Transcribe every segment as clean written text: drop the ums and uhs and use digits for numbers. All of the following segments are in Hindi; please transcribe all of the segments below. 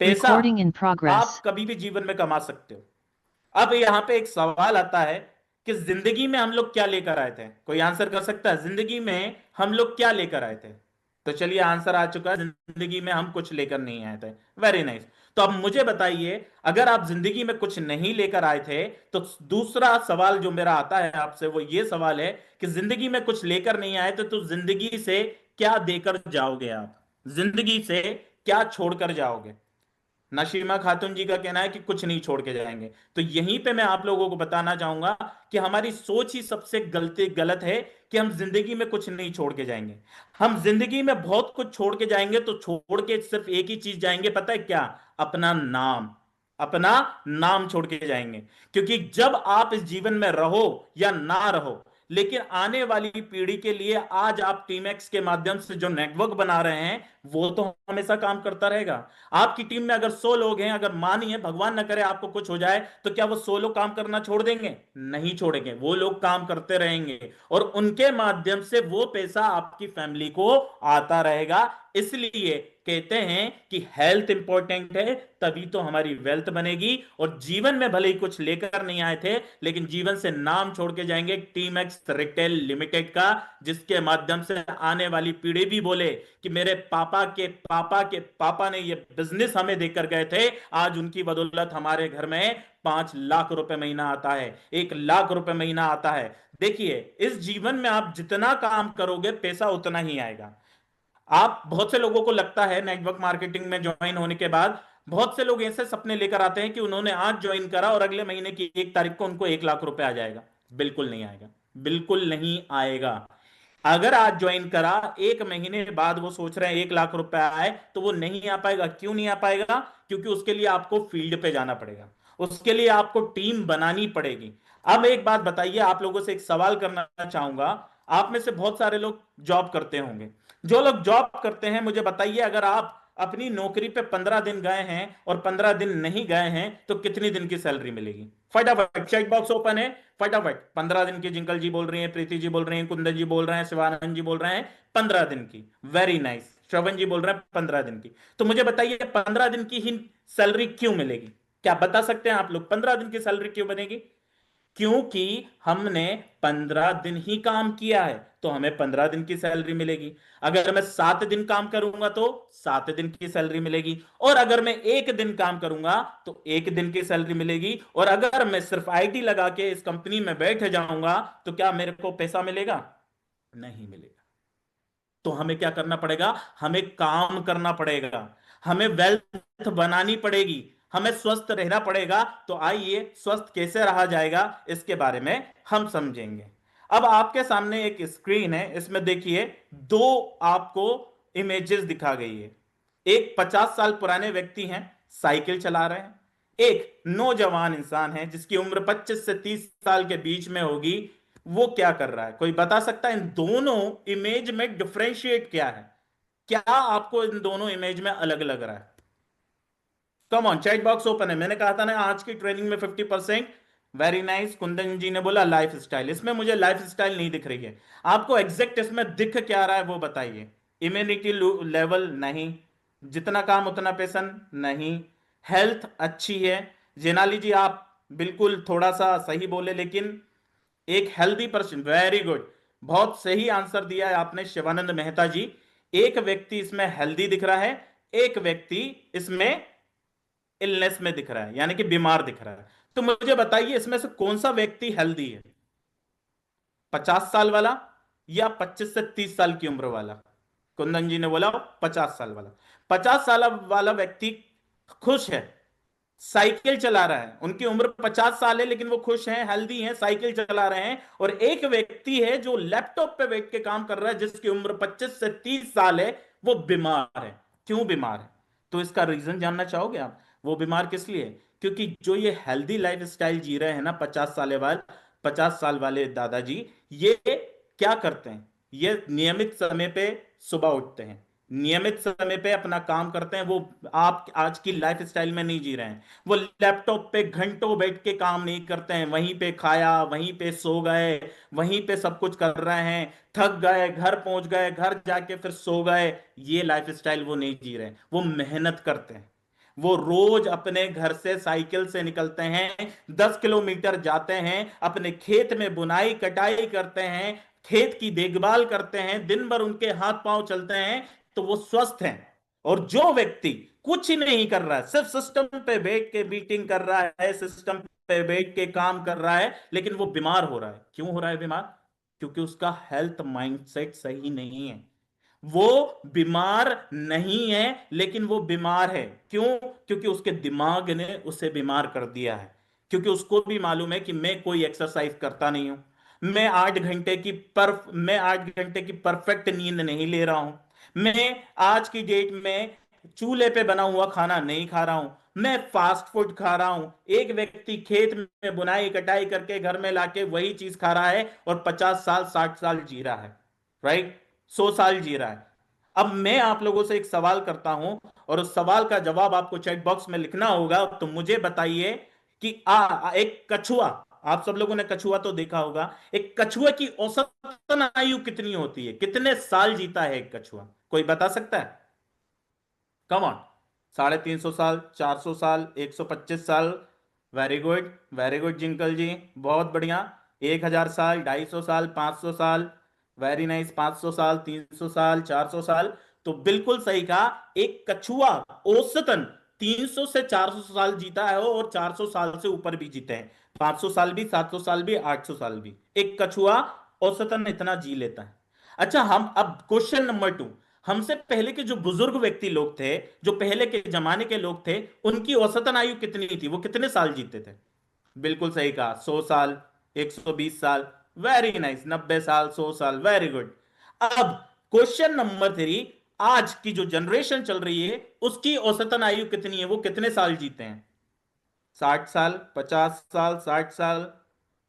पैसा Recording in progress. आप कभी भी जीवन में कमा सकते हो। अब यहां पे एक सवाल आता है कि जिंदगी में हम लोग क्या लेकर आए थे। कोई आंसर कर सकता है जिंदगी में हम लोग क्या लेकर आए थे? तो चलिए आंसर आ चुका है, जिंदगी में हम कुछ लेकर नहीं आए थे। Very nice. तो अब मुझे बताइए, अगर आप जिंदगी में कुछ नहीं लेकर आए थे तो दूसरा सवाल जो मेरा आता है आपसे वो ये सवाल है कि जिंदगी में कुछ लेकर नहीं आए थे तो जिंदगी से क्या देकर जाओगे आप? जिंदगी से क्या छोड़कर जाओगे? नशीमा खातून जी का कहना है कि कुछ नहीं छोड़ के जाएंगे। तो यहीं पे मैं आप लोगों को बताना चाहूंगा कि हमारी सोच ही सबसे गलत है कि हम जिंदगी में कुछ नहीं छोड़ के जाएंगे। हम जिंदगी में बहुत कुछ छोड़ के जाएंगे, तो छोड़ के सिर्फ एक ही चीज जाएंगे, पता है क्या? अपना नाम। अपना नाम छोड़ के जाएंगे। क्योंकि जब आप इस जीवन में रहो या ना रहो, लेकिन आने वाली पीढ़ी के लिए आज आप टीमएक्स के माध्यम से जो नेटवर्क बना रहे हैं वो तो हमेशा काम करता रहेगा। आपकी टीम में अगर 100 लोग हैं, अगर मानिए भगवान न करे आपको कुछ हो जाए, तो क्या वो 100 लोग काम करना छोड़ देंगे? नहीं छोड़ेंगे, वो लोग काम करते रहेंगे और उनके माध्यम से वो पैसा आपकी फैमिली को आता रहेगा। इसलिए कहते हैं कि हेल्थ इंपॉर्टेंट है, तभी तो हमारी वेल्थ बनेगी। और जीवन में भले ही कुछ लेकर नहीं आए थे, लेकिन जीवन से नाम छोड़ के जाएंगे टीम एक्स रिटेल लिमिटेड का, जिसके माध्यम से आने वाली पीढ़ी भी बोले कि मेरे पापा के पापा के पापा ने ये बिजनेस हमें देकर गए थे, आज उनकी बदौलत हमारे घर में 5 लाख रुपए महीना आता है, 1 लाख रुपए महीना आता है। देखिए, इस जीवन में आप जितना काम करोगे पैसा उतना ही आएगा। आप बहुत से लोगों को लगता है नेटवर्क मार्केटिंग में ज्वाइन होने के बाद, बहुत से लोग ऐसे सपने लेकर आते हैं कि उन्होंने आज ज्वाइन करा और अगले महीने की 1 तारीख को उनको 1 लाख रुपए आ जाएगा। बिल्कुल नहीं आएगा, बिल्कुल नहीं आएगा। अगर आज ज्वाइन करा, 1 महीने बाद वो सोच रहे हैं 1 लाख रुपए आए, तो वो नहीं आ पाएगा। क्यों नहीं आ पाएगा? क्योंकि उसके लिए आपको फील्ड पे जाना पड़ेगा, उसके लिए आपको टीम बनानी पड़ेगी। अब एक बात बताइए, आप लोगों से एक सवाल करना चाहूंगा। आप में से बहुत सारे लोग जॉब करते होंगे। जो लोग जॉब करते हैं, मुझे बताइए, अगर आप अपनी नौकरी पे 15 दिन गए हैं और 15 दिन नहीं गए हैं तो कितनी दिन की सैलरी मिलेगी? फटाफट चेक बॉक्स ओपन है, फटाफट। 15 दिन की जिंकल जी बोल रही हैं, प्रीति जी बोल रही हैं, कुंदन जी बोल रहे हैं, शिवानंद जी बोल रहे हैं 15 दिन की। Very nice. श्रवण जी बोल रहे हैं 15 दिन की। तो मुझे बताइए 15 दिन की ही सैलरी क्यों मिलेगी? क्या बता सकते हैं आप लोग 15 दिन की सैलरी क्यों बनेगी? क्योंकि हमने 15 दिन ही काम किया है, तो हमें 15 दिन की सैलरी मिलेगी। अगर मैं 7 दिन काम करूंगा तो 7 दिन की सैलरी मिलेगी। और अगर मैं 1 दिन काम करूंगा तो 1 दिन की सैलरी मिलेगी। और अगर मैं सिर्फ आईडी लगा के इस कंपनी में बैठ जाऊंगा तो क्या मेरे को पैसा मिलेगा? नहीं मिलेगा। तो हमें क्या करना पड़ेगा? हमें काम करना पड़ेगा, हमें वेल्थ बनानी पड़ेगी, हमें स्वस्थ रहना पड़ेगा। तो आइए, स्वस्थ कैसे रहा जाएगा इसके बारे में हम समझेंगे। अब आपके सामने एक स्क्रीन है, इसमें देखिए दो आपको इमेजेस दिखा गई है। एक 50 साल पुराने व्यक्ति हैं, साइकिल चला रहे हैं। एक नौजवान इंसान है जिसकी उम्र 25 से 30 साल के बीच में होगी। वो क्या कर रहा है? कोई बता सकता है इन दोनों इमेज में डिफरेंशिएट क्या है? क्या आपको इन दोनों इमेज में अलग लग रहा है? Come on, chat box open है। मैंने कहा था ना आज की ट्रेनिंग में 50%। Very nice. कुंदन जी ने बोला लाइफ स्टाइल। इसमें मुझे लाइफ स्टाइल नहीं दिख रही है। आपको एग्जैक्ट इसमें दिख क्या रहा है वो बताइए। इम्यूनिटी लेवल नहीं, जितना काम उतना पैसा नहीं, हेल्थ अच्छी है। जेनाली जी आप बिल्कुल थोड़ा सा सही बोले, लेकिन एक हेल्दी पर्सन, वेरी गुड, बहुत सही आंसर दिया है आपने शिवानंद मेहता जी। एक व्यक्ति इसमें हेल्दी दिख रहा है, एक व्यक्ति इसमें इलनेस में दिख रहा है, यानी कि बीमार दिख रहा है। तो मुझे बताइए इसमें से कौन सा व्यक्ति हेल्दी है? 50 साल वाला या 25 से 30 साल की उम्र वाला? कुंदन जी ने बोला 50 साल वाला। 50 साल वाला व्यक्ति खुश है, साइकिल चला रहा है। उनकी उम्र 50 साल है लेकिन वो खुश हैं, हेल्दी हैं, साइकिल चला रहे हैं। और एक व्यक्ति है जो लैपटॉप पे बैठ के काम कर रहा है, जिसकी उम्र 25 से 30 साल है, वो बीमार है। क्यों बीमार है? तो इसका रीजन जानना चाहोगे आप? वो बीमार किस लिए? क्योंकि जो ये हेल्दी लाइफ स्टाइल जी रहे हैं ना 50 साल वाले दादाजी, ये क्या करते हैं? ये नियमित समय पे सुबह उठते हैं, नियमित समय पे अपना काम करते हैं, वो आप आज की लाइफ स्टाइल में नहीं जी रहे हैं। वो लैपटॉप पे घंटों बैठ के काम नहीं करते हैं, वहीं पे खाया, वहीं पे सो गए, वहीं पे सब कुछ कर रहे हैं, थक गए, घर पहुंच गए, घर जाके फिर सो गए। ये लाइफ स्टाइल वो नहीं जी रहे हैं, वो मेहनत करते हैं। वो रोज अपने घर से साइकिल से निकलते हैं, 10 किलोमीटर जाते हैं, अपने खेत में बुनाई कटाई करते हैं, खेत की देखभाल करते हैं, दिन भर उनके हाथ पांव चलते हैं, तो वो स्वस्थ हैं। और जो व्यक्ति कुछ नहीं कर रहा है, सिर्फ सिस्टम पे बैठ के मीटिंग कर रहा है, सिस्टम पे बैठ के काम कर रहा है, लेकिन वो बीमार हो रहा है। क्यों हो रहा है बीमार? क्योंकि उसका हेल्थ माइंडसेट सही नहीं है। वो बीमार नहीं है, लेकिन वो बीमार है। क्यों? क्योंकि उसके दिमाग ने उसे बीमार कर दिया है। क्योंकि उसको भी मालूम है कि मैं कोई एक्सरसाइज करता नहीं हूं, मैं 8 घंटे की परफेक्ट नींद नहीं ले रहा हूं, मैं आज की डेट में चूल्हे पे बना हुआ खाना नहीं खा रहा हूं, मैं फास्ट फूड खा रहा हूं। एक व्यक्ति खेत में बुनाई कटाई करके घर में लाके वही चीज खा रहा है और 50 साल 60 साल जी रहा है, राइट? 100 साल जी रहा है। अब मैं आप लोगों से एक सवाल करता हूं, और उस सवाल का जवाब आपको चैट बॉक्स में लिखना होगा। तो मुझे बताइए कि एक कछुआ, आप सब लोगों ने कछुआ तो देखा होगा, एक कछुए की औसतन आयु कितनी होती है? कितने साल जीता है एक कछुआ? कोई बता सकता है? Come on. 350 साल, 400 साल, 125 साल? वेरी गुड, वेरी गुड जिंकल जी, बहुत बढ़िया। 1000 साल, 250 साल, 500 साल? Very nice. 500 साल, 300 साल, 400 साल? तो बिल्कुल सही कहा। एक कछुआ औसतन 300 से 400 साल जीता है, और 400 साल से ऊपर भी जीते हैं। 500 साल भी, 700 साल भी, 800 साल भी। एक कछुआ औसतन इतना जी लेता है। अच्छा, हम अब क्वेश्चन नंबर 2। हमसे पहले के जो बुजुर्ग व्यक्ति लोग थे, जो पहले के जमाने के लोग थे, उनकी औसतन आयु कितनी थी? वो कितने साल जीते थे? बिल्कुल सही कहा, 100 साल, 120 साल। वेरी नाइस, 90 साल, 100 साल। Very good. अब क्वेश्चन नंबर 3। आज की जो जनरेशन चल रही है, उसकी औसतन आयु कितनी है? वो कितने साल जीते हैं? 60 साल, 50 साल, 60 साल?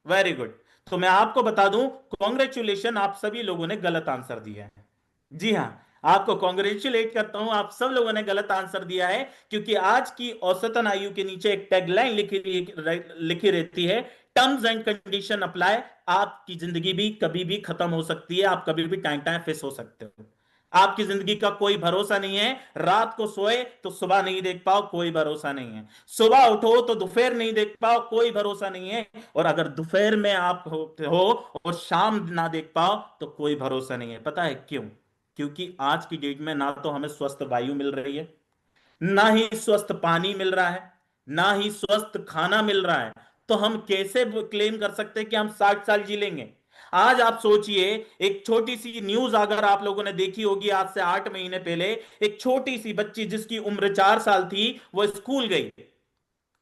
Very good. तो मैं आपको बता दूं, कॉन्ग्रेचुलेशन, आप सभी लोगों ने गलत आंसर दिया है। जी हां, आपको कॉन्ग्रेचुलेट करता हूं, आप सब लोगों ने गलत आंसर दिया है। क्योंकि आज की औसतन आयु के नीचे एक टैगलाइन लिखी रहती है, टर्म्स एंड कंडीशन अप्लाई। आपकी जिंदगी भी कभी भी खत्म हो सकती है, आप कभी भी टाइम टाइम फेस हो सकते हो। आपकी जिंदगी का कोई भरोसा नहीं है। रात को सोए तो सुबह नहीं देख पाओ, कोई भरोसा नहीं है। सुबह उठो तो दोपहर नहीं देख पाओ, कोई भरोसा नहीं है। और अगर दोपहर में आप होते हो और शाम ना देख पाओ, तो कोई भरोसा नहीं है। पता है क्यों? क्योंकि आज की डेट में ना तो हमें स्वस्थ वायु मिल रही है, ना ही स्वस्थ पानी मिल रहा है, ना ही स्वस्थ खाना मिल रहा है। तो हम कैसे क्लेम कर सकते हैं कि हम 60 साल जी लेंगे? आज आप सोचिए, एक छोटी सी न्यूज अगर आप लोगों ने देखी होगी, आज से 8 महीने पहले एक छोटी सी बच्ची जिसकी उम्र 4 साल थी, वो स्कूल गई।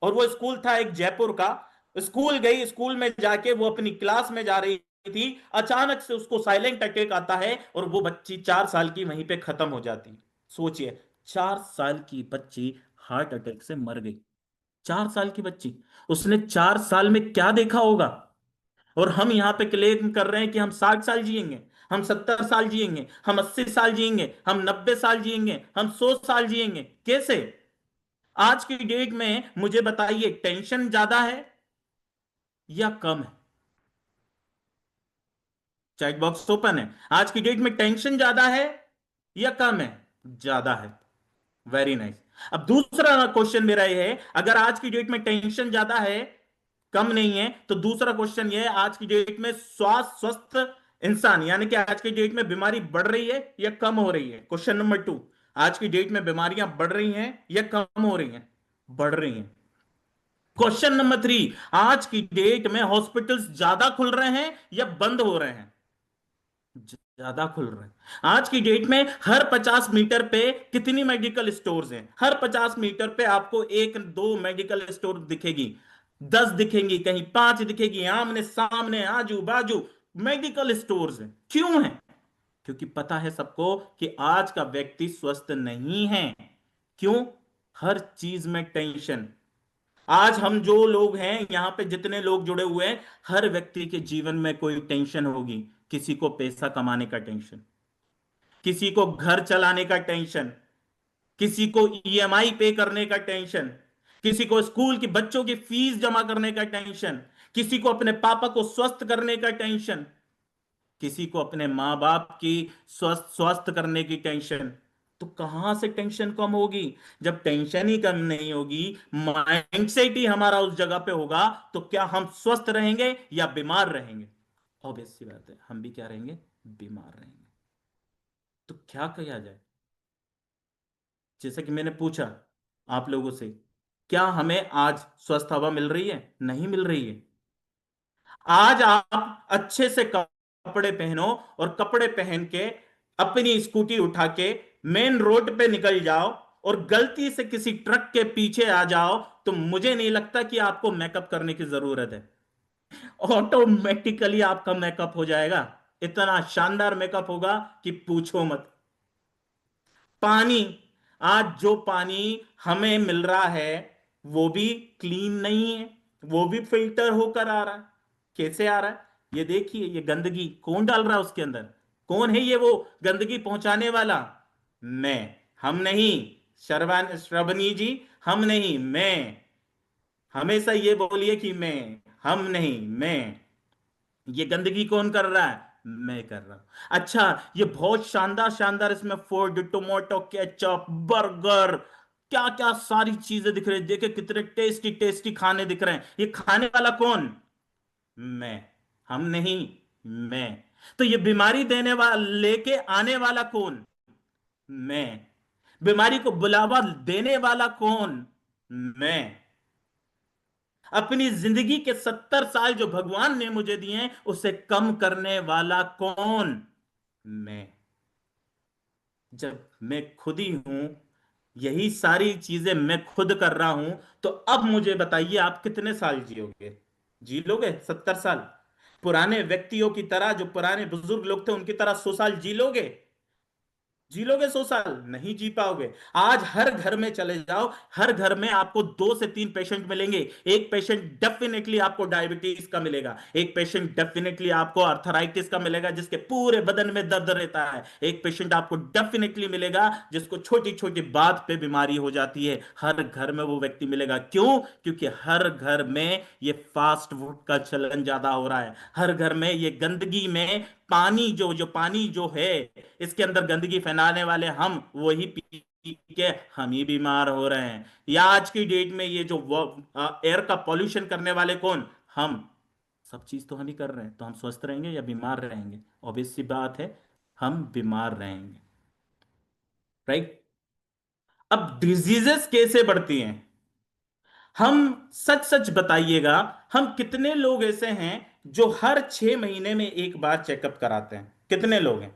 और वो स्कूल था एक जयपुर का। स्कूल गई, स्कूल में जाके वो अपनी क्लास में जा रही थी, अचानक से उसको साइलेंट अटैक आता है, और वो बच्ची 4 साल की वहीं पे खत्म हो जाती। सोचिए, 4 साल की बच्ची हार्ट अटैक से मर गई। 4 साल की बच्ची, उसने 4 साल में क्या देखा होगा? और हम यहां पे क्लेम कर रहे हैं कि हम 60 साल जिएंगे, हम 70 साल जिएंगे, हम 80 साल जिएंगे, हम 90 साल जिएंगे, हम 100 साल जिएंगे। कैसे? आज की डेट में मुझे बताइए, टेंशन ज्यादा है या कम है? चैट बॉक्स ओपन है। आज की डेट में टेंशन ज्यादा है या कम है? ज्यादा है। Very nice. अब दूसरा क्वेश्चन मेरा ये है, अगर आज की डेट में टेंशन ज्यादा है, कम नहीं है, तो दूसरा क्वेश्चन ये है, आज की डेट में स्वास्थ्य स्वस्थ इंसान, यानी कि आज की डेट में बीमारी बढ़ रही है या कम हो रही है? Question number 2। आज की डेट में बीमारियां बढ़ रही हैं या कम हो रही हैं? बढ़ रही हैं। Question number 3। आज की डेट में हॉस्पिटल्स ज्यादा खुल रहे हैं या बंद हो रहे हैं? ज्यादा खुल रहे हैं। आज की डेट में हर 50 मीटर पे कितनी मेडिकल स्टोर्स हैं? हर 50 मीटर पे आपको एक दो मेडिकल स्टोर दिखेगी, 10 दिखेंगी, कहीं 5 दिखेगी, आमने सामने आजू बाजू मेडिकल स्टोर्स हैं। क्यों है? क्योंकि पता है सबको कि आज का व्यक्ति स्वस्थ नहीं है। क्यों? हर चीज में टेंशन। आज हम जो लोग हैं यहां पे, जितने लोग जुड़े हुए हैं, हर व्यक्ति के जीवन में कोई टेंशन होगी। किसी को पैसा कमाने का टेंशन, किसी को घर चलाने का टेंशन, किसी को ईएमआई पे करने का टेंशन, किसी को स्कूल की बच्चों की फीस जमा करने का टेंशन, किसी को अपने पापा को स्वस्थ करने का टेंशन, किसी को अपने माँ बाप की स्वस्थ स्वस्थ करने की टेंशन। तो कहां से टेंशन कम होगी? जब टेंशन ही कम नहीं होगी, माइंडसेट ही हमारा उस जगह पे होगा, तो क्या हम स्वस्थ रहेंगे या बीमार रहेंगे? ऑब्वियस सी बात है, हम भी क्या रहेंगे? बीमार रहेंगे। तो क्या किया जाए? जैसे कि मैंने पूछा आप लोगों से, क्या हमें आज स्वस्थ हवा मिल रही है? नहीं मिल रही है। आज आप अच्छे से कपड़े पहनो, और कपड़े पहन के अपनी स्कूटी उठा के मेन रोड पे निकल जाओ, और गलती से किसी ट्रक के पीछे आ जाओ, तो मुझे नहीं लगता कि आपको मेकअप करने की जरूरत है। ऑटोमेटिकली आपका मेकअप हो जाएगा। इतना शानदार मेकअप होगा कि पूछो मत। पानी, आज जो पानी हमें मिल रहा है वो भी क्लीन नहीं है, वो भी फिल्टर होकर आ रहा है। कैसे आ रहा है? ये देखिए, ये गंदगी कौन डाल रहा है उसके अंदर? कौन है ये वो गंदगी पहुंचाने वाला? मैं। हम नहीं। श्रवणी जी, हम नहीं, मैं। हमेशा ये बोलिए कि मैं, हम नहीं, मैं। ये गंदगी कौन कर रहा है? मैं कर रहा हूं। अच्छा, ये बहुत शानदार शानदार इसमें फूड, टोमेटो केचप, बर्गर, क्या क्या सारी चीजें दिख रही है। देखे कितने टेस्टी टेस्टी खाने दिख रहे हैं। ये खाने वाला कौन? मैं। हम नहीं, मैं। तो ये बीमारी देने वाला, लेके आने वाला कौन? मैं। बीमारी को बुलावा देने वाला कौन? मैं। अपनी जिंदगी के 70 साल जो भगवान ने मुझे दिए हैं, उसे कम करने वाला कौन? मैं। जब मैं खुद ही हूं, यही सारी चीजें मैं खुद कर रहा हूं, तो अब मुझे बताइए आप कितने साल जियोगे? जी लोगे 70 साल? पुराने व्यक्तियों की तरह, जो पुराने बुजुर्ग लोग थे उनकी तरह 100 साल जी लोगे? जी लोगे 100 साल? नहीं जी पाओगे। आज हर घर में चले जाओ, हर घर में आपको 2 से 3 पेशेंट मिलेंगे। एक पेशेंट डेफिनेटली आपको डायबिटीज का मिलेगा, एक पेशेंट डेफिनेटली आपको अर्थराइटिस का मिलेगा जिसके पूरे बदन में दर्द रहता है, एक पेशेंट आपको डेफिनेटली मिलेगा जिसको छोटी छोटी बात पे बीमारी हो जाती है। हर घर में वो व्यक्ति मिलेगा। क्यों? क्योंकि हर घर में ये फास्ट फूड का चलन ज्यादा हो रहा है। हर घर में ये गंदगी में पानी, जो जो पानी जो है, इसके अंदर गंदगी फैलाने वाले हम, वही पी के हम ही बीमार हो रहे हैं। या आज की डेट में ये जो एयर का पॉल्यूशन करने वाले कौन? हम। सब चीज तो हम ही कर रहे हैं, तो हम स्वस्थ रहेंगे या बीमार रहेंगे? ऑब्वियस सी बात है, हम बीमार रहेंगे। राइट? अब डिजीजेस कैसे बढ़ती हैं? हम, सच सच बताइएगा, हम कितने लोग ऐसे हैं जो हर 6 महीने में एक बार चेकअप कराते हैं? कितने लोग हैं?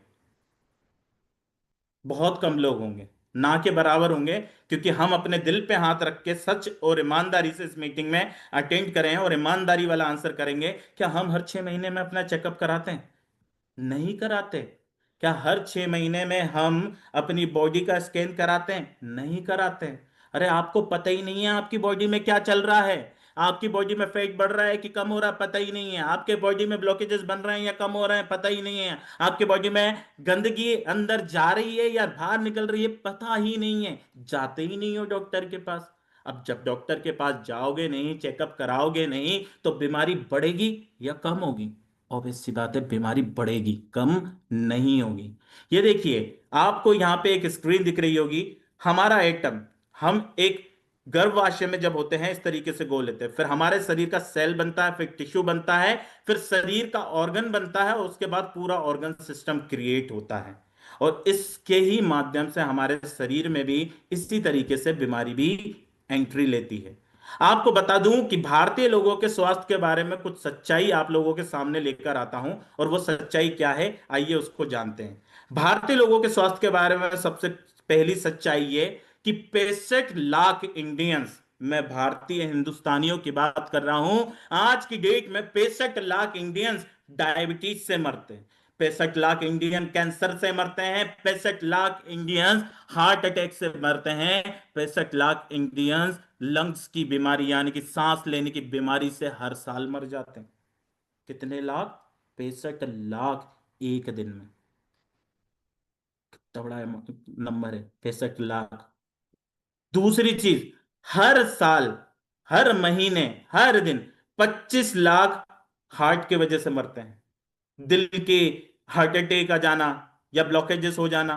बहुत कम लोग होंगे, ना के बराबर होंगे। क्योंकि हम अपने दिल पे हाथ रख के सच और ईमानदारी से इस मीटिंग में अटेंड करें और ईमानदारी वाला आंसर करेंगे, क्या हम हर 6 महीने में अपना चेकअप कराते हैं? नहीं कराते। क्या हर 6 महीने में हम अपनी बॉडी का स्कैन कराते हैं? नहीं कराते। अरे आपको पता ही नहीं है आपकी बॉडी में क्या चल रहा है। आपकी बॉडी में फैट बढ़ रहा है कि कम हो रहा है, पता ही नहीं है। आपके बॉडी में ब्लॉकेजेस बन रहे हैं या कम हो रहे हैं, पता ही नहीं है। आपके बॉडी में गंदगी अंदर जा रही है या बाहर निकल रही है, पता ही नहीं है। जाते ही नहीं हो डॉक्टर के पास। अब जब डॉक्टर के पास जाओगे नहीं, चेकअप कराओगे नहीं, तो बीमारी बढ़ेगी या कम होगी? ऑब्वियस सी बात है, बीमारी बढ़ेगी, कम नहीं होगी। ये देखिए, आपको यहां पे एक स्क्रीन दिख रही होगी। हमारा एटम, हम एक गर्भाशय में जब होते हैं इस तरीके से गोल लेते हैं, फिर हमारे शरीर का सेल बनता है, फिर टिश्यू बनता है, फिर शरीर का ऑर्गन बनता है, और उसके बाद पूरा ऑर्गन सिस्टम क्रिएट होता है। और इसके ही माध्यम से हमारे शरीर में भी इसी तरीके से बीमारी भी एंट्री लेती है। आपको बता दूं कि भारतीय लोगों के स्वास्थ्य के बारे में कुछ सच्चाई आप लोगों के सामने लेकर आता हूं, और वो सच्चाई क्या है, आइए उसको जानते हैं। भारतीय लोगों के स्वास्थ्य के बारे में सबसे पहली सच्चाई ये कि 65 लाख इंडियंस, मैं भारतीय हिंदुस्तानियों की बात कर रहा हूं, आज की डेट में 65 लाख इंडियंस डायबिटीज से मरते हैं। 65 लाख इंडियन कैंसर से मरते हैं। 65 लाख इंडियंस हार्ट अटैक से मरते हैं। 65 लाख इंडियंस लंग्स की बीमारी यानी कि सांस लेने की बीमारी से हर साल मर जाते हैं। कितने लाख? 65 लाख, एक दिन में। तगड़ा नंबर है 65 लाख। दूसरी चीज, हर साल, हर महीने, हर दिन 25 लाख हार्ट की वजह से मरते हैं। दिल के हार्ट अटैक आ जाना या ब्लॉकेजेस हो जाना।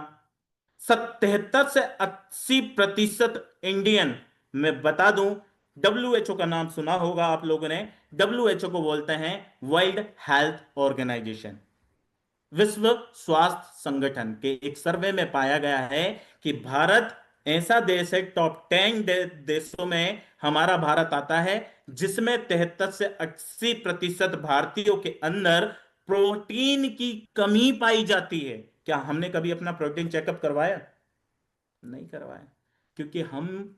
77 से 80% इंडियन, मैं बता दूं, डब्ल्यूएचओ का नाम सुना होगा आप लोगों ने। डब्ल्यूएचओ को बोलते हैं वर्ल्ड हेल्थ ऑर्गेनाइजेशन, विश्व स्वास्थ्य संगठन के एक सर्वे में पाया गया है कि भारत ऐसा देश है, टॉप 10 देशों में हमारा भारत आता है, जिसमें 73 से 80% भारतीयों के अंदर प्रोटीन की कमी पाई जाती है। क्या हमने कभी अपना प्रोटीन चेकअप करवाया? नहीं करवाया। क्योंकि हम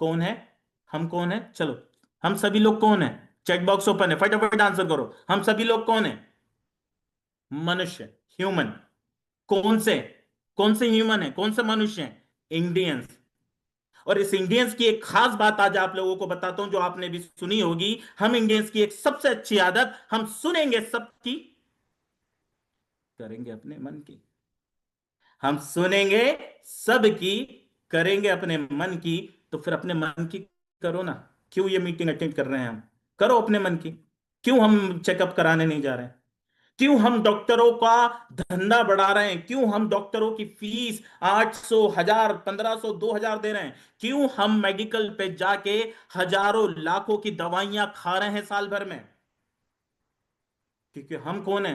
कौन है? हम कौन है? चलो, हम सभी लोग कौन है? चेक बॉक्स ओपन है, फटाफट आंसर करो। हम सभी लोग कौन है? मनुष्य, ह्यूमन। कौन से? कौन से ह्यूमन है, कौन से मनुष्य हैं? इंडियंस। और इस इंडियंस की एक खास बात आज आप लोगों को बताता हूं, जो आपने भी सुनी होगी। हम इंडियंस की एक सबसे अच्छी आदत, हम सुनेंगे सबकी, करेंगे अपने मन की। हम सुनेंगे सबकी, करेंगे अपने मन की। तो फिर अपने मन की करो ना। क्यों ये मीटिंग अटेंड कर रहे हैं हम? करो अपने मन की। क्यों हम चेकअप कराने नहीं जा रहे हैं? क्यों हम डॉक्टरों का धंधा बढ़ा रहे हैं? क्यों हम डॉक्टरों की फीस 800, 1000, 1500, 2000 दे रहे हैं? क्यों हम मेडिकल पे जाके हजारों लाखों की दवाइयां खा रहे हैं साल भर में? क्योंकि हम कौन है?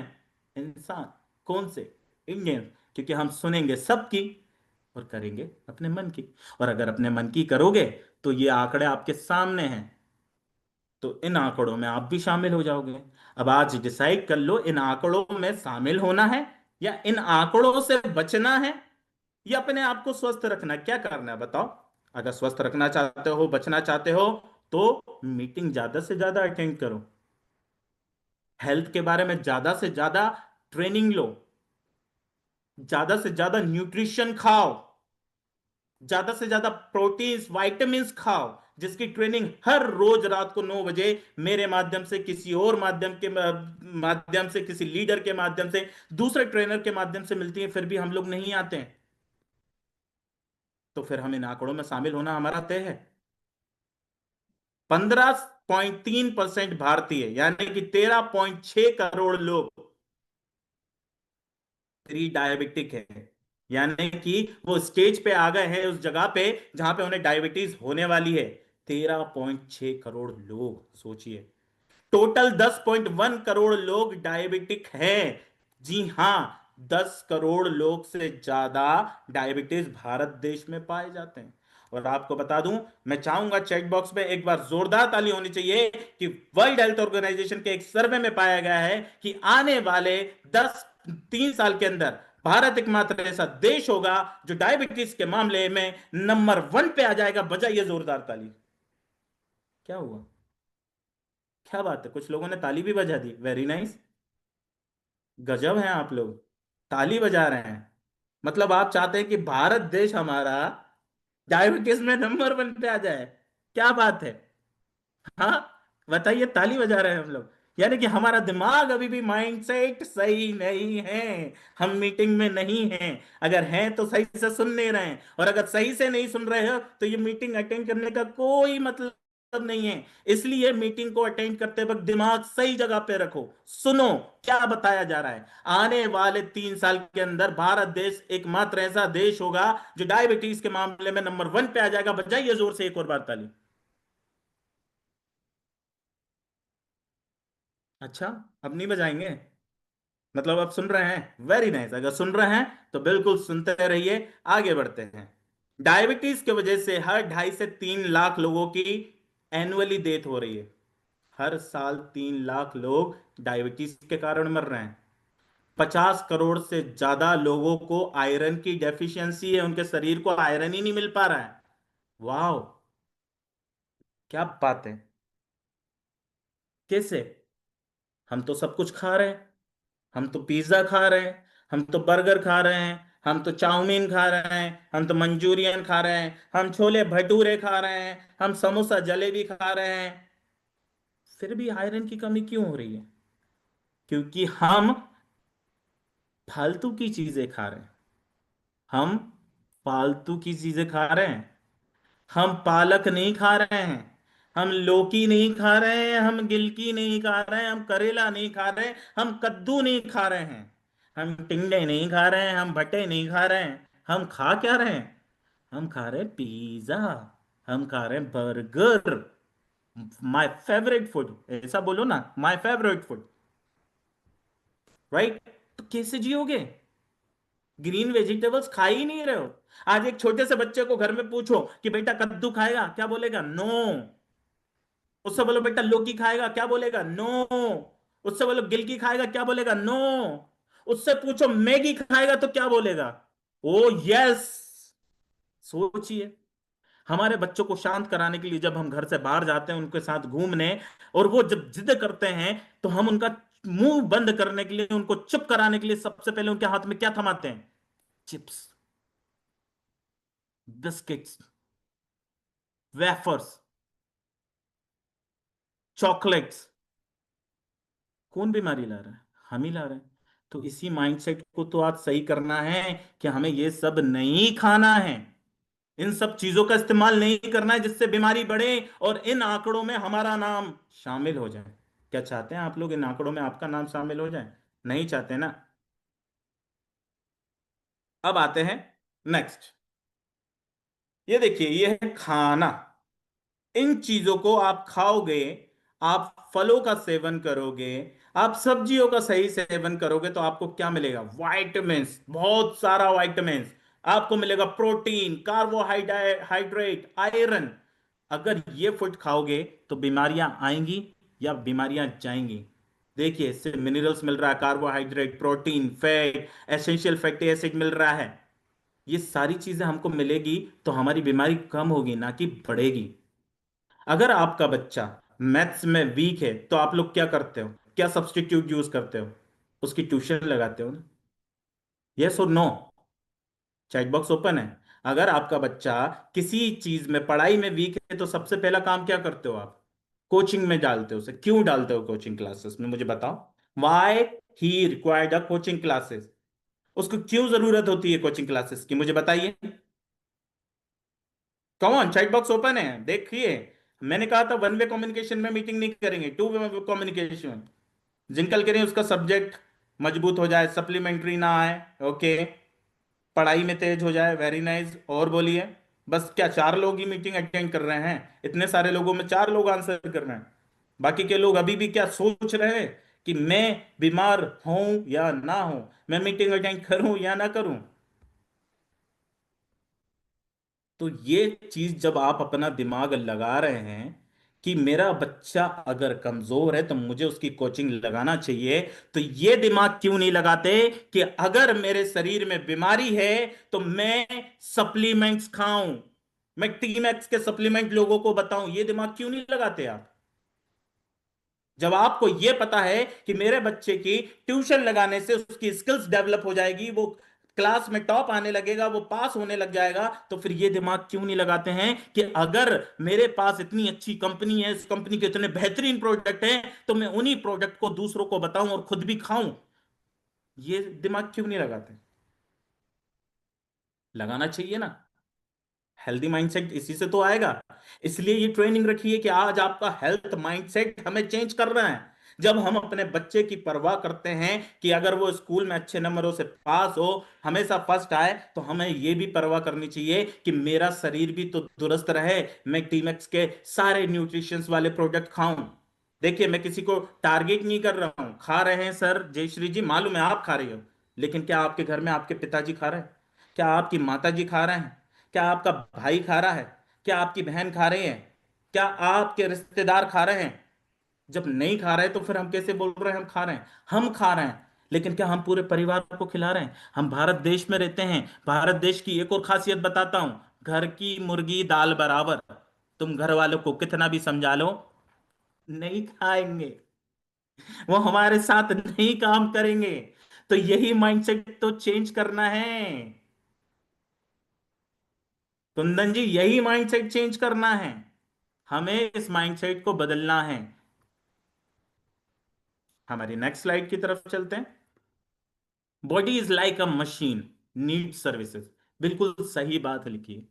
इंसान। कौन से? इंडियन। क्योंकि हम सुनेंगे सबकी और करेंगे अपने मन की। और अगर अपने मन की करोगे तो ये आंकड़े आपके सामने हैं, तो इन आंकड़ों में आप भी शामिल हो जाओगे। अब आज डिसाइड कर लो, इन आंकड़ों में शामिल होना है या इन आंकड़ों से बचना है, या अपने आप को स्वस्थ रखना है। क्या करना है बताओ? अगर स्वस्थ रखना चाहते हो, बचना चाहते हो, तो मीटिंग ज्यादा से ज्यादा अटेंड करो, हेल्थ के बारे में ज्यादा से ज्यादा ट्रेनिंग लो, ज्यादा से ज्यादा न्यूट्रिशन खाओ, ज्यादा से ज्यादा प्रोटीन्स, विटामिन्स खाओ, जिसकी ट्रेनिंग हर रोज रात को 9 बजे मेरे माध्यम से, किसी और माध्यम से, किसी लीडर के माध्यम से, दूसरे ट्रेनर के माध्यम से मिलती है। फिर भी हम लोग नहीं आते हैं। तो फिर हम इन आंकड़ों में शामिल होना हमारा तय है। 15.3% भारतीय, यानी कि 13.6 करोड़ लोग प्री डायबिटिक है। यानी कि वो स्टेज पे आ गए हैं, उस जगह पे जहां पे उन्हें डायबिटीज होने वाली है। 13.6 करोड़ लोग, सोचिए। टोटल 10.1 करोड़ लोग डायबिटिक हैं। जी हां, 10 करोड़ लोग से ज्यादा डायबिटीज भारत देश में पाए जाते हैं। और आपको बता दूं, मैं चाहूंगा चेक बॉक्स में एक बार जोरदार ताली होनी चाहिए कि वर्ल्ड हेल्थ ऑर्गेनाइजेशन के एक सर्वे में पाया गया है कि आने वाले 3 साल के अंदर भारत एकमात्र ऐसा देश होगा जो डायबिटीज के मामले में नंबर 1 पे आ जाएगा। बजाइए जोरदार ताली। क्या हुआ? क्या बात है, कुछ लोगों ने ताली भी बजा दी। Very nice. गजब हैं आप लोग, ताली बजा रहे हैं। मतलब आप चाहते हैं कि भारत देश हमारा डायबिटीज में नंबर 1 पे आ जाए। क्या बात है। हाँ, बताइए, ताली बजा रहे हैं हम लोग। यानी कि हमारा दिमाग अभी भी माइंडसेट सही नहीं है। हम मीटिंग में नहीं हैं। अगर हैं तो सही से सुन नहीं रहे हैं, और अगर सही से नहीं सुन रहे हो तो ये मीटिंग अटेंड करने का कोई मतलब नहीं है। इसलिए मीटिंग को अटेंड करते वक्त दिमाग सही जगह पे रखो, सुनो क्या बताया जा रहा है। आने वाले 3 साल के अंदर भारत देश एकमात्र ऐसा देश होगा जो डायबिटीज के मामले में नंबर 1 पे आ जाएगा। बजाइए जोर से एक और बार ताली। अच्छा, अब नहीं बजाएंगे? मतलब आप सुन रहे हैं? Very nice. अगर सुन रहे हैं तो बिल्कुल सुनते रहिए। आगे बढ़ते हैं। डायबिटीज की वजह से हर 2.5 से 3 लाख लोगों की एनुअली डेथ हो रही है। हर साल 3 लाख लोग डायबिटीज के कारण मर रहे हैं। 50 करोड़ से ज्यादा लोगों को आयरन की डेफिशिएंसी है, उनके शरीर को आयरन ही नहीं मिल पा रहा है। वाह, क्या बात है। कैसे? हम तो सब कुछ खा रहे हैं। हम तो पिज्जा खा रहे हैं, हम तो बर्गर खा रहे हैं, हम तो चाउमीन खा रहे हैं, हम तो मंचूरियन खा रहे हैं, हम छोले भटूरे खा रहे हैं, हम समोसा जलेबी खा रहे हैं। फिर भी आयरन की कमी क्यों हो रही है? क्योंकि हम फालतू की चीजें खा रहे हैं। हम फालतू की चीजें खा रहे हैं। हम पालक नहीं खा रहे हैं, हम लौकी नहीं खा रहे हैं, हम गिलकी नहीं खा रहे हैं, हम करेला नहीं खा रहे हैं, हम कद्दू नहीं खा रहे हैं, हम टिंडे नहीं खा रहे हैं, हम भट्टे नहीं खा रहे हैं। हम खा क्या रहे हैं? हम खा रहे हैं पिज्जा, हम खा रहे हैं बर्गर। माय फेवरेट फूड, ऐसा बोलो ना, माय फेवरेट फूड। राइट? तो कैसे जियोगे? ग्रीन वेजिटेबल्स खा ही नहीं रहे हो। आज एक छोटे से बच्चे को घर में पूछो कि बेटा कद्दू खाएगा, क्या बोलेगा? नो। उससे बोलो बेटा लौकी खाएगा, क्या बोलेगा? नो। उससे बोलो गिलकी खाएगा, क्या बोलेगा? नो। उससे पूछो मैगी खाएगा तो क्या बोलेगा? ओ यस। सोचिए, हमारे बच्चों को शांत कराने के लिए जब हम घर से बाहर जाते हैं उनके साथ घूमने, और वो जब जिद करते हैं, तो हम उनका मुंह बंद करने के लिए, उनको चुप कराने के लिए सबसे पहले उनके हाथ में क्या थमाते हैं? Chips, biscuits, wafers, chocolates. कौन बीमारी ला रहा है? हम ही ला रहे हैं। तो इसी माइंडसेट को तो आज सही करना है कि हमें ये सब नहीं खाना है, इन सब चीजों का इस्तेमाल नहीं करना है जिससे बीमारी बढ़े और इन आंकड़ों में हमारा नाम शामिल हो जाए। क्या चाहते हैं आप लोग इन आंकड़ों में आपका नाम शामिल हो जाए? नहीं चाहते ना? अब आते हैं नेक्स्ट। ये देखिए, ये है खाना। इन चीजों को आप खाओगे, आप फलों का सेवन करोगे, आप सब्जियों का सही सेवन करोगे, तो आपको क्या मिलेगा? वाइटमिन्स, बहुत सारा वाइटमिन्स। आपको मिलेगा प्रोटीन, कार्बोहाइड्रेट, आयरन। अगर ये फूड खाओगे तो बीमारियां आएंगी या बीमारियां जाएंगी? देखिए, इससे मिनरल्स मिल रहा है, carbohydrate, protein, fat, essential fatty acid मिल रहा है। ये सारी चीजें हमको मिलेगी तो हमारी बीमारी कम होगी ना कि बढ़ेगी। अगर आपका बच्चा मैथ्स में वीक है तो आप लोग क्या करते हो? क्या सब्स्टिट्यूट यूज करते हो? उसकी ट्यूशन लगाते हो ना? यस और नो? चैट बॉक्स ओपन है। अगर आपका बच्चा किसी चीज में, पढ़ाई में वीक है, तो सबसे पहला काम क्या करते हो आप? कोचिंग में डालते हो उसे। क्यों डालते हो कोचिंग क्लासेस में, मुझे बताओ। Why he required a coaching classes? उसको क्यों जरूरत होती है कोचिंग क्लासेस की, मुझे बताइए। कौन? चैट बॉक्स ओपन है, देखिए। मैंने कहा था वन वे कम्युनिकेशन में मीटिंग नहीं करेंगे, टू वे कम्युनिकेशन। जिनकल करें उसका सब्जेक्ट मजबूत हो जाए, सप्लीमेंट्री ना आए, ओके, पढ़ाई में तेज हो जाए, वेरी नाइस। और बोलिए। बस क्या 4 लोग ही मीटिंग अटेंड कर रहे हैं? इतने सारे लोगों में 4 लोग आंसर कर रहे हैं? बाकी के लोग अभी भी क्या सोच रहे हैं कि मैं बीमार हूं या ना हूं, मैं मीटिंग अटेंड करूं या ना करूं? तो ये चीज जब आप अपना दिमाग लगा रहे हैं कि मेरा बच्चा अगर कमजोर है तो मुझे उसकी कोचिंग लगाना चाहिए, तो ये दिमाग क्यों नहीं लगाते कि अगर मेरे शरीर में बीमारी है तो मैं सप्लीमेंट्स खाऊं, मैं टी मैक्स के सप्लीमेंट लोगों को बताऊं? ये दिमाग क्यों नहीं लगाते आप? जब आपको यह पता है कि मेरे बच्चे की ट्यूशन लगाने से उसकी स्किल्स डेवलप हो जाएगी, वो क्लास में टॉप आने लगेगा, वो पास होने लग जाएगा, तो फिर ये दिमाग क्यों नहीं लगाते हैं कि अगर मेरे पास इतनी अच्छी कंपनी है, इस कंपनी के इतने बेहतरीन प्रोडक्ट हैं, तो मैं उन्हीं प्रोडक्ट को दूसरों को बताऊं और खुद भी खाऊं? ये दिमाग क्यों नहीं लगाते? लगाना चाहिए ना। हेल्दी माइंडसेट इसी से तो आएगा। इसलिए ये ट्रेनिंग रखी है कि आज आपका हेल्थ माइंडसेट हमें चेंज करना है। जब हम अपने बच्चे की परवाह करते हैं कि अगर वो स्कूल में अच्छे नंबरों से पास हो, हमेशा फर्स्ट आए, तो हमें ये भी परवाह करनी चाहिए कि मेरा शरीर भी तो दुरुस्त रहे, मैं टीमैक्स के सारे न्यूट्रिशंस वाले प्रोडक्ट खाऊं। देखिए, मैं किसी को टारगेट नहीं कर रहा हूं। खा रहे हैं सर जयश्री जी, मालूम है आप खा रही हो, लेकिन क्या आपके घर में आपके पिताजी खा रहे हैं? क्या आपकी माता जी खा रहे हैं? क्या आपका भाई खा रहा है? क्या आपकी बहन खा रही है? क्या आपके रिश्तेदार खा रहे हैं? जब नहीं खा रहे तो फिर हम कैसे बोल रहे हैं हम खा रहे हैं? हम खा रहे हैं, लेकिन क्या हम पूरे परिवार को खिला रहे हैं? हम भारत देश में रहते हैं। भारत देश की एक और खासियत बताता हूं, घर की मुर्गी दाल बराबर। तुम घर वालों को कितना भी समझा लो, नहीं खाएंगे, वो हमारे साथ नहीं काम करेंगे। तो यही माइंडसेट तो चेंज करना है कुंदन जी, यही माइंडसेट चेंज करना है। हमें इस माइंडसेट को बदलना है। हमारी नेक्स्ट स्लाइड की तरफ चलते हैं। Body is like a machine, need services. बिल्कुल सही बात लिखी।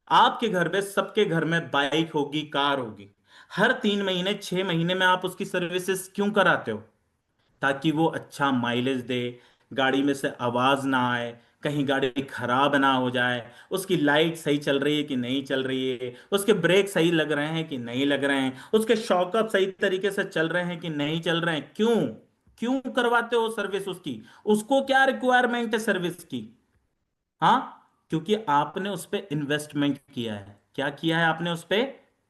आपके घर में, सबके घर में बाइक होगी, कार होगी। हर 3 महीने, 6 महीने में आप उसकी सर्विसेज क्यों कराते हो? ताकि वो अच्छा माइलेज दे, गाड़ी में से आवाज ना आए, कहीं गाड़ी खराब ना हो जाए, उसकी लाइट सही चल रही है कि नहीं चल रही है, उसके ब्रेक सही लग रहे हैं कि नहीं लग रहे हैं, उसके शॉकअप सही तरीके से चल रहे हैं कि नहीं चल रहे हैं। क्यों? क्यों करवाते हो सर्विस उसकी? उसको क्या रिक्वायरमेंट है सर्विस की? हाँ, क्योंकि आपने उस पे इन्वेस्टमेंट किया है। क्या किया है आपने उस पे?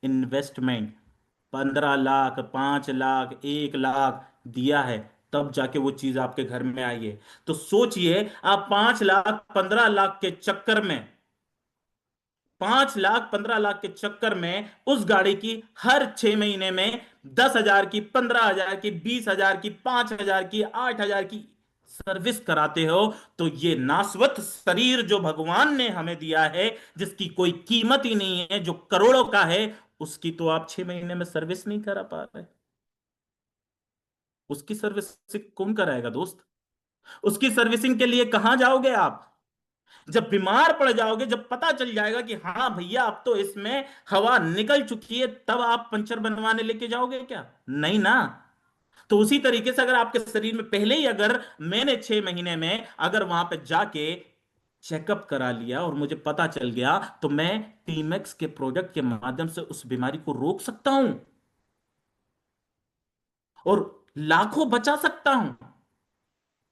इन्वेस्टमेंट। 15 लाख, 5 लाख, 1 लाख दिया है, तब जाके वो चीज आपके घर में आई है। तो सोचिए, आप 5 लाख, 15 लाख के चक्कर में, 5 लाख, 15 लाख के चक्कर में उस गाड़ी की हर 6 महीने में 10 हजार की, 15 हजार की, 20 हजार की, 5 हजार की, 8 हजार की सर्विस कराते हो। तो ये नासवत शरीर जो भगवान ने हमें दिया है, जिसकी कोई कीमत ही नहीं है, जो करोड़ों का है, उसकी तो आप 6 महीने में सर्विस नहीं करा पा रहे। उसकी सर्विसिंग कौन कराएगा दोस्त? उसकी सर्विसिंग के लिए कहां जाओगे आप? जब बीमार पड़ जाओगे, जब पता चल जाएगा कि हाँ भैया अब तो इसमें हवा निकल चुकी है, तब आप पंचर बनवाने लेके जाओगे क्या? नहीं ना। तो उसी तरीके से अगर आपके शरीर में पहले ही, अगर मैंने 6 महीने में अगर वहां पे जाके चेकअप करा लिया और मुझे पता चल गया, तो मैं टीमेक्स के प्रोडक्ट के माध्यम से उस बीमारी को रोक सकता हूं और लाखों बचा सकता हूं।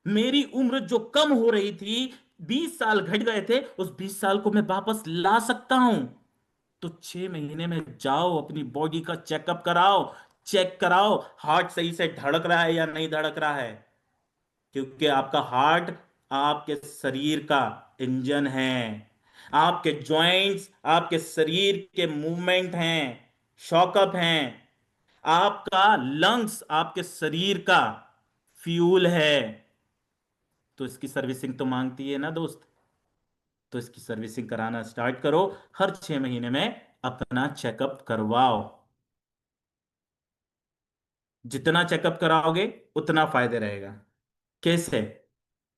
मेरी उम्र जो कम हो रही थी, 20 साल घट गए थे, उस 20 साल को मैं वापस ला सकता हूं। तो 6 महीने में जाओ, अपनी बॉडी का चेकअप कराओ, चेक कराओ हार्ट सही से धड़क रहा है या नहीं धड़क रहा है। क्योंकि आपका हार्ट आपके शरीर का इंजन है। आपके जॉइंट्स आपके शरीर के मूवमेंट हैं, शॉकअप हैं। आपका लंग्स आपके शरीर का फ्यूल है। तो इसकी सर्विसिंग तो मांगती है ना दोस्त। तो इसकी सर्विसिंग कराना स्टार्ट करो। हर 6 महीने में अपना चेकअप करवाओ। जितना चेकअप कराओगे उतना फायदे रहेगा। कैसे?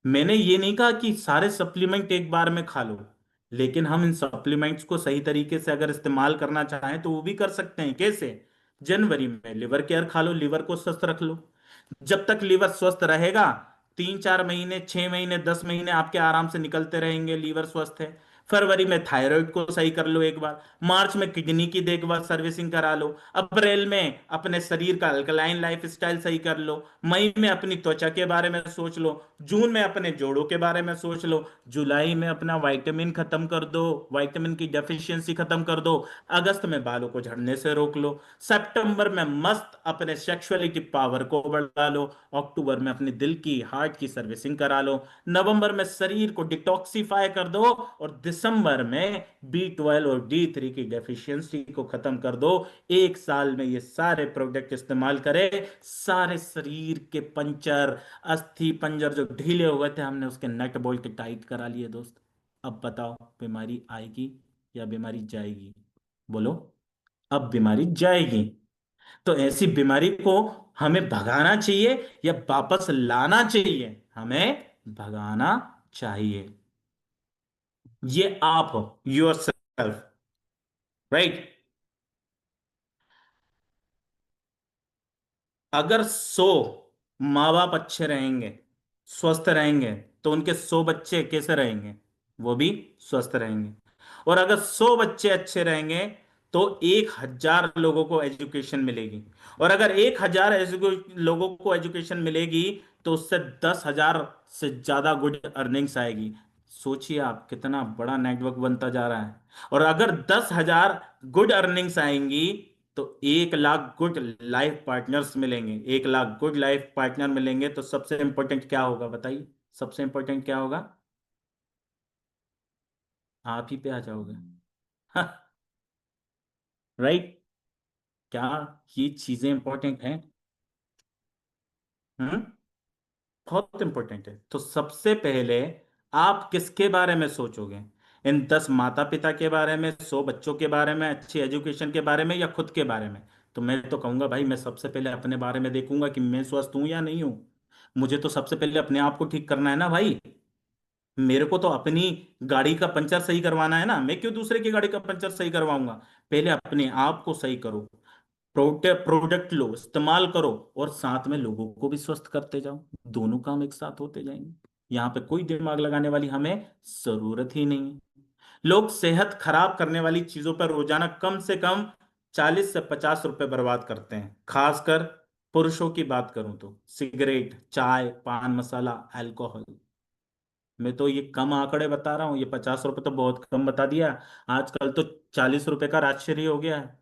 मैंने ये नहीं कहा कि सारे सप्लीमेंट एक बार में खा लो, लेकिन हम इन सप्लीमेंट्स को सही तरीके से अगर इस्तेमाल करना चाहें तो वो भी कर सकते हैं। कैसे? जनवरी में लिवर केयर खा लो, लिवर को स्वस्थ रख लो। जब तक लीवर स्वस्थ रहेगा, 3 4 महीने, 6 महीने, 10 महीने आपके आराम से निकलते रहेंगे, लीवर स्वस्थ है। फरवरी में थायराइड को सही कर लो एक बार। मार्च में किडनी की देखभाल सर्विसिंग करा लो। अप्रैल में अपने शरीर का अल्कलाइन लाइफ स्टाइल सही कर लो। मई में अपनी त्वचा के बारे में सोच लो। जून में अपने जोड़ों के बारे में सोच लो। जुलाई में अपना विटामिन खत्म कर दो, विटामिन की डेफिशिएंसी खत्म कर दो। अगस्त में बालों को झड़ने से रोक लो। सितंबर में मस्त अपने सेक्सुअलिटी पावर को बढ़ा लो। अक्टूबर में अपने दिल की, हार्ट की सर्विसिंग करा लो। नवंबर में शरीर को डिटॉक्सिफाई कर दो। और दिसंबर में B12 और D3 की डेफिशिएंसी को खत्म कर दो। एक साल में ये सारे प्रोडक्ट इस्तेमाल करें, सारे शरीर के पंचर, अस्थि पंजर जो ढीले हो गए थे, हमने उसके नट बोल्ट टाइट करा लिए दोस्त। अब बताओ, बीमारी आएगी या बीमारी जाएगी? बोलो। अब बीमारी जाएगी। तो ऐसी बीमारी को हमें भगाना चाहिए या वापस लाना चाहिए? हमें भगाना चाहिए। ये आप हो, योर सेल्फ, राइट। अगर 100 माँ बाप अच्छे रहेंगे, स्वस्थ रहेंगे, तो उनके 100 बच्चे कैसे रहेंगे? वो भी स्वस्थ रहेंगे। और अगर 100 बच्चे अच्छे रहेंगे, तो 1,000 लोगों को एजुकेशन मिलेगी। और अगर 1,000 लोगों को एजुकेशन मिलेगी, तो उससे 10,000 से ज्यादा गुड अर्निंग्स आएगी। सोचिए आप, कितना बड़ा नेटवर्क बनता जा रहा है। और अगर 10,000 गुड अर्निंग्स आएंगी, तो 1 लाख गुड लाइफ पार्टनर्स मिलेंगे। 1 लाख गुड लाइफ पार्टनर मिलेंगे, तो सबसे इंपॉर्टेंट क्या होगा बताइए? सबसे इंपॉर्टेंट क्या होगा? आप ही पे आ जाओगे। राइट? क्या ये चीजें इंपॉर्टेंट हैं? हम्म। बहुत इंपॉर्टेंट है। तो सबसे पहले आप किसके बारे में सोचोगे? इन 10 माता पिता के बारे में, 100 बच्चों के बारे में, अच्छी एजुकेशन के बारे में, या खुद के बारे में? तो मैं तो कहूंगा भाई, मैं सबसे पहले अपने बारे में देखूंगा कि मैं स्वस्थ हूं या नहीं हूं। मुझे तो सबसे पहले अपने आप को ठीक करना है ना भाई। मेरे को तो अपनी गाड़ी का पंचर सही करवाना है ना, मैं क्यों दूसरे की गाड़ी का पंचर सही करवाऊंगा। पहले अपने आप को सही करो, प्रोडक्ट प्रोडक्ट लो, इस्तेमाल करो, और साथ में लोगों को भी स्वस्थ करते जाओ। दोनों काम एक साथ होते जाएंगे। यहाँ पे कोई दिमाग लगाने वाली हमें जरूरत ही नहीं है। लोग सेहत खराब करने वाली चीजों पर रोजाना कम से कम 40 से 50 रुपए बर्बाद करते हैं। खासकर पुरुषों की बात करूं तो सिगरेट, चाय, पान मसाला, अल्कोहल। मैं तो ये कम आंकड़े बता रहा हूँ, ये 50 रुपए तो बहुत कम बता दिया। आजकल तो 40 रुपए का राजश्री हो गया है।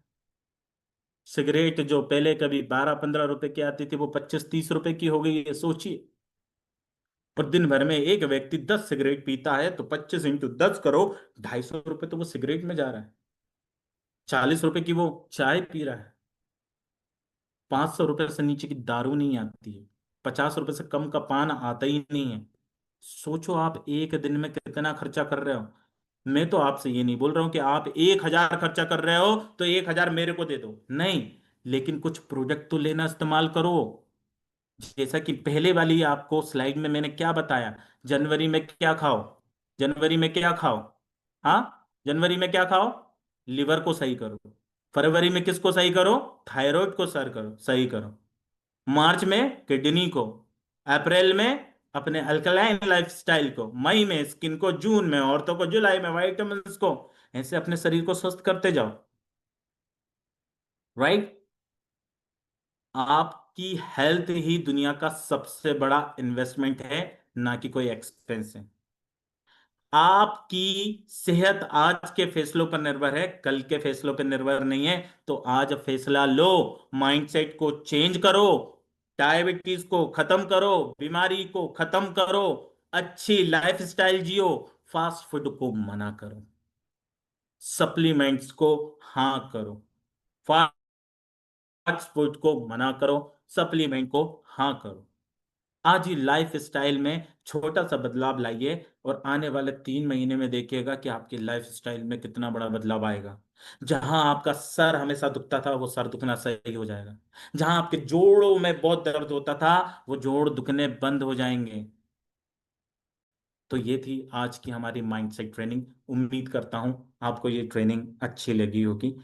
सिगरेट जो पहले कभी 12-15 रुपए की आती थी, वो 25-30 रुपए की हो गई है, सोचिए। और दिन भर में एक व्यक्ति 10 सिगरेट पीता है, तो 25 × 10 करो, 250 रुपए तो वो सिगरेट में जा रहा है। 40 रुपए की वो चाय पी रहा है। 500 रुपए से नीचे की दारू नहीं आती है। 50 रुपए से कम का पान आता ही नहीं है। सोचो आप एक दिन में कितना खर्चा कर रहे हो। मैं तो आपसे ये नहीं बोल रहा हूं कि आप 1,000 खर्चा कर रहे हो तो 1,000 मेरे को दे दो, नहीं। लेकिन कुछ प्रोडक्ट तो लेना, इस्तेमाल करो। जैसा कि पहले वाली आपको स्लाइड में मैंने क्या बताया, जनवरी में क्या खाओ, जनवरी में क्या खाओ, हाँ, जनवरी में क्या खाओ, लिवर को सही करो। फरवरी में किसको सही करो, थायराइड को सर करो, सही करो। मार्च में किडनी को, अप्रैल में अपने अल्कलाइन लाइफस्टाइल को, मई में स्किन को, जून में औरतों को, जुलाई में वाइटामिन्स को। ऐसे अपने शरीर को स्वस्थ करते जाओ। राइट। आपकी हेल्थ ही दुनिया का सबसे बड़ा इन्वेस्टमेंट है, ना कि कोई एक्सपेंस है। आपकी सेहत आज के फैसलों पर निर्भर है, कल के फैसलों पर निर्भर नहीं है। तो आज फैसला लो, माइंडसेट को चेंज करो, डायबिटीज को खत्म करो, बीमारी को खत्म करो, अच्छी लाइफस्टाइल जियो, फास्ट फूड को मना करो, सप्लीमेंट्स को हाँ करो, फास्ट फूड को मना करो, सप्लीमेंट को हाँ करो। आज ही लाइफ स्टाइल में छोटा सा बदलाव लाइए, और आने वाले 3 महीने में देखिएगा कि आपकी लाइफ स्टाइल में कितना बड़ा बदलाव आएगा। जहां आपका सर हमेशा दुखता था, वो सर दुखना सही हो जाएगा। जहां आपके जोड़ों में बहुत दर्द होता था, वो जोड़ दुखने बंद हो जाएंगे। तो ये थी आज की हमारी माइंडसेट ट्रेनिंग। उम्मीद करता हूं आपको ये ट्रेनिंग अच्छी लगी होगी।